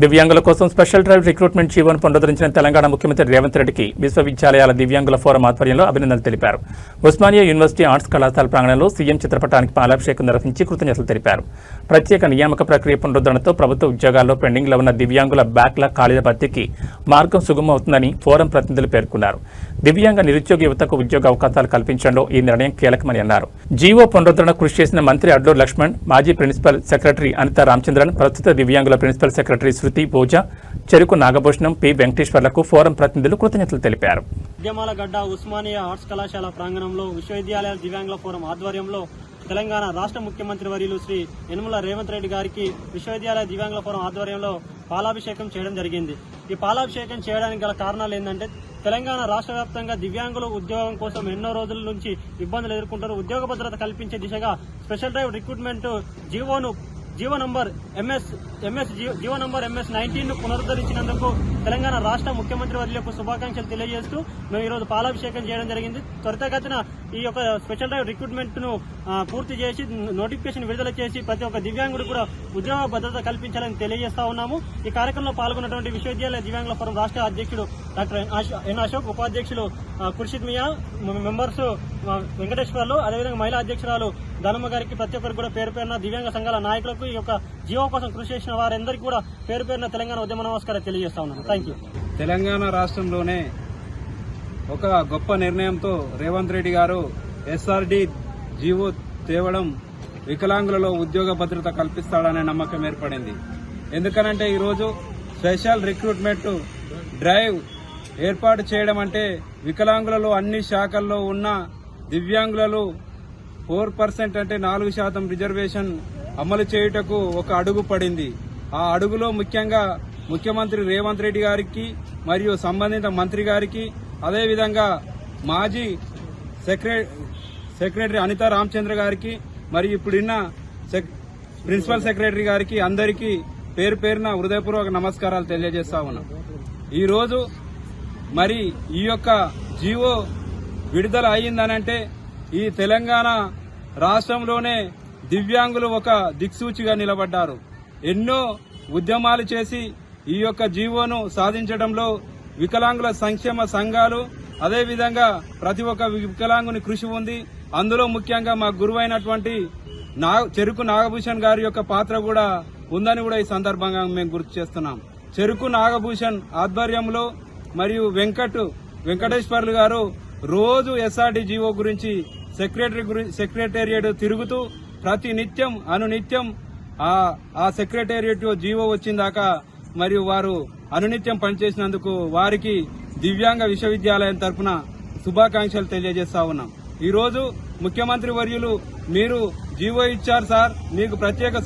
దివ్యాంగుల కోసం special drive recruitment జీవోను పునరుద్ధరించిన తెలంగాణ ముఖ్యమంత్రి రేవంత్ రెడ్డికి విశ్వవిద్యాలయాల దివ్యాంగుల ఫోరం ఆధ్వర్యంలో అభినందనలు తెలిపారు. ఉస్మానియా యూనివర్సిటీ ఆర్ట్స్ కళాశాల ప్రాంగణంలో సీఎం చిత్రపటానికి పాలాభిషేకం నిర్వహించి కృతజ్ఞతలు తెలిపారు. ప్రత్యేక నియామక ప్రక్రియ పునరుద్ధరణతో ప్రభుత్వ ఉద్యోగాల్లో పెండింగ్లో ఉన్న దివ్యాంగుల బ్యాక్లాగ్ ఖాళీల భర్తీకి మార్గం సుగమవుతుందని ఫోరం ప్రతినిధులు పేర్కొన్నారు. దివ్యాంగ నిరుద్యోగ యువతకు ఉద్యోగ అవకాశాలు కల్పించడంలో ఈ నిర్ణయం కీలకమని అన్నారు. జీవో పునరుద్ధరణ కృషి చేసిన మంత్రి అడ్లూరు లక్ష్మణ్, మాజీ ప్రిన్సిపల్ సెక్రటరీ అనితా రామచంద్రన్, ప్రస్తుత దివ్యాంగుల ప్రిన్సిపల్ సెక్రటరీ శృతి భోజా, చెరుకు నాగభూషణం, పి వెంకటేశ్వర్లకు ఫోరం ప్రతినిధులు కృతజ్ఞతలు తెలిపారు. ఉద్యమాల గడ్డ ఉస్మానియా ఆర్ట్స్ కళాశాల ప్రాంగణంలో విశ్వవిద్యాలయాల దివ్యాంగుల ఫోరం ఆధ్వర్యంలో తెలంగాణ రాష్ట్ర ముఖ్యమంత్రి వర్యులు శ్రీ యనమల రేవంత్ రెడ్డి గారికి విశ్వవిద్యాలయ దివ్యాంగుల ఫోరం ఆధ్వర్యంలో పాలాభిషేకం చేయడం జరిగింది. ఈ పాలాభిషేకం చేయడానికి గల కారణాలు ఏంటంటే, తెలంగాణ రాష్ట్ర వ్యాప్తంగా దివ్యాంగులు ఉద్యోగం కోసం ఎన్నో రోజుల నుంచి ఇబ్బందులు ఎదుర్కొంటారు. ఉద్యోగ భద్రత కల్పించే దిశగా special drive recruitment GO number MS 19 ను పునరుద్ధరించినందుకు తెలంగాణ రాష్ట్ర ముఖ్యమంత్రి వర్యులకు శుభాకాంక్షలు తెలియజేస్తూ మేము ఈరోజు పాలాభిషేకం చేయడం జరిగింది. త్వరితగతిన ఈ యొక్క స్పెషల్ డ్రైవ్ రిక్రూట్మెంట్ ను పూర్తి చేసి నోటిఫికేషన్ విడుదల చేసి ప్రతి ఒక్క దివ్యాంగుడు కూడా ఉద్యోగ భద్రత కల్పించాలని తెలియజేస్తా ఉన్నాము. ఈ కార్యక్రమంలో పాల్గొన్నటువంటి విశ్వవిద్యాలయ దివ్యాంగుల ఫోరం రాష్ట్ర అధ్యక్షుడు డాక్టర్ ఎన్ అశోక్, ఉపాధ్యక్షులు ఖుర్షిద్ మియా, మెంబర్స్ వెంకటేశ్వర్లు, అదేవిధంగా మహిళా అధ్యక్షురాలు ధనమ్మ గారికి ప్రతి ఒక్కరికి కూడా పేరు పేరున దివ్యాంగ సంఘాల నాయకులకు ఈ యొక్క జీవో కోసం కృషి చేసిన వారందరికీ కూడా పేరు పేరున తెలంగాణ ఉద్యమ నమస్కారాలు తెలియజేస్తా ఉన్నాను. Thank you. తెలంగాణ రాష్ట్రంలోనే ఒక గొప్ప నిర్ణయంతో రేవంత్ రెడ్డి గారు SRD జీవో తేవడం వికలాంగులలో ఉద్యోగ భద్రత కల్పిస్తాడనే నమ్మకం ఏర్పడింది. ఎందుకనంటే ఈరోజు స్పెషల్ రిక్రూట్మెంట్ డ్రైవ్ ఏర్పాటు చేయడం అంటే వికలాంగులలో అన్ని శాఖల్లో ఉన్న దివ్యాంగులలో 4% అంటే 4% రిజర్వేషన్ అమలు చేయుటకు ఒక అడుగు పడింది. ఆ అడుగులో ముఖ్యంగా ముఖ్యమంత్రి రేవంత్ రెడ్డి గారికి మరియు సంబంధిత మంత్రి గారికి, అదేవిధంగా మాజీ సెక్రటరీ అనితా రామచంద్ర గారికి మరియు ఇప్పుడున్న ప్రిన్సిపల్ సెక్రటరీ గారికి అందరికీ పేరు పేరున హృదయపూర్వక నమస్కారాలు తెలియజేస్తా ఉన్నాం. ఈరోజు మరి ఈ యొక్క జీవో విడుదల అయ్యిందనంటే ఈ తెలంగాణ రాష్ట్రంలోనే దివ్యాంగులు ఒక దిక్సూచిగా నిలబడ్డారు. ఎన్నో ఉద్యమాలు చేసి ఈ యొక్క జీవోను సాధించడంలో వికలాంగుల సంక్షేమ సంఘాలు, అదేవిధంగా ప్రతి ఒక్క వికలాంగుని కృషి ఉంది. అందులో ముఖ్యంగా మా గురువైనటువంటి చెరుకు నాగభూషణ్ గారి యొక్క పాత్ర కూడా ఉందని కూడా ఈ సందర్భంగా మేము గుర్తు చేస్తున్నాం. చెరుకు నాగభూషణ్ ఆధ్వర్యంలో మరియు వెంకటేశ్వర్లు గారు రోజు SRD జీవో గురించి సెక్రటేరియట్ తిరుగుతూ ప్రతి నిత్యం అనునిత్యం ఆ సెక్రటేరియట్ జీవో వచ్చిందాకా మరియు వారు అనునిత్యం పనిచేసినందుకు వారికి దివ్యాంగ విశ్వవిద్యాలయం తరఫున శుభాకాంక్షలు తెలియజేస్తా ఉన్నాం. ఈ రోజు ముఖ్యమంత్రి వర్యులు మీరు జీవో ఇచ్చారు సార్, మీకు ప్రత్యేక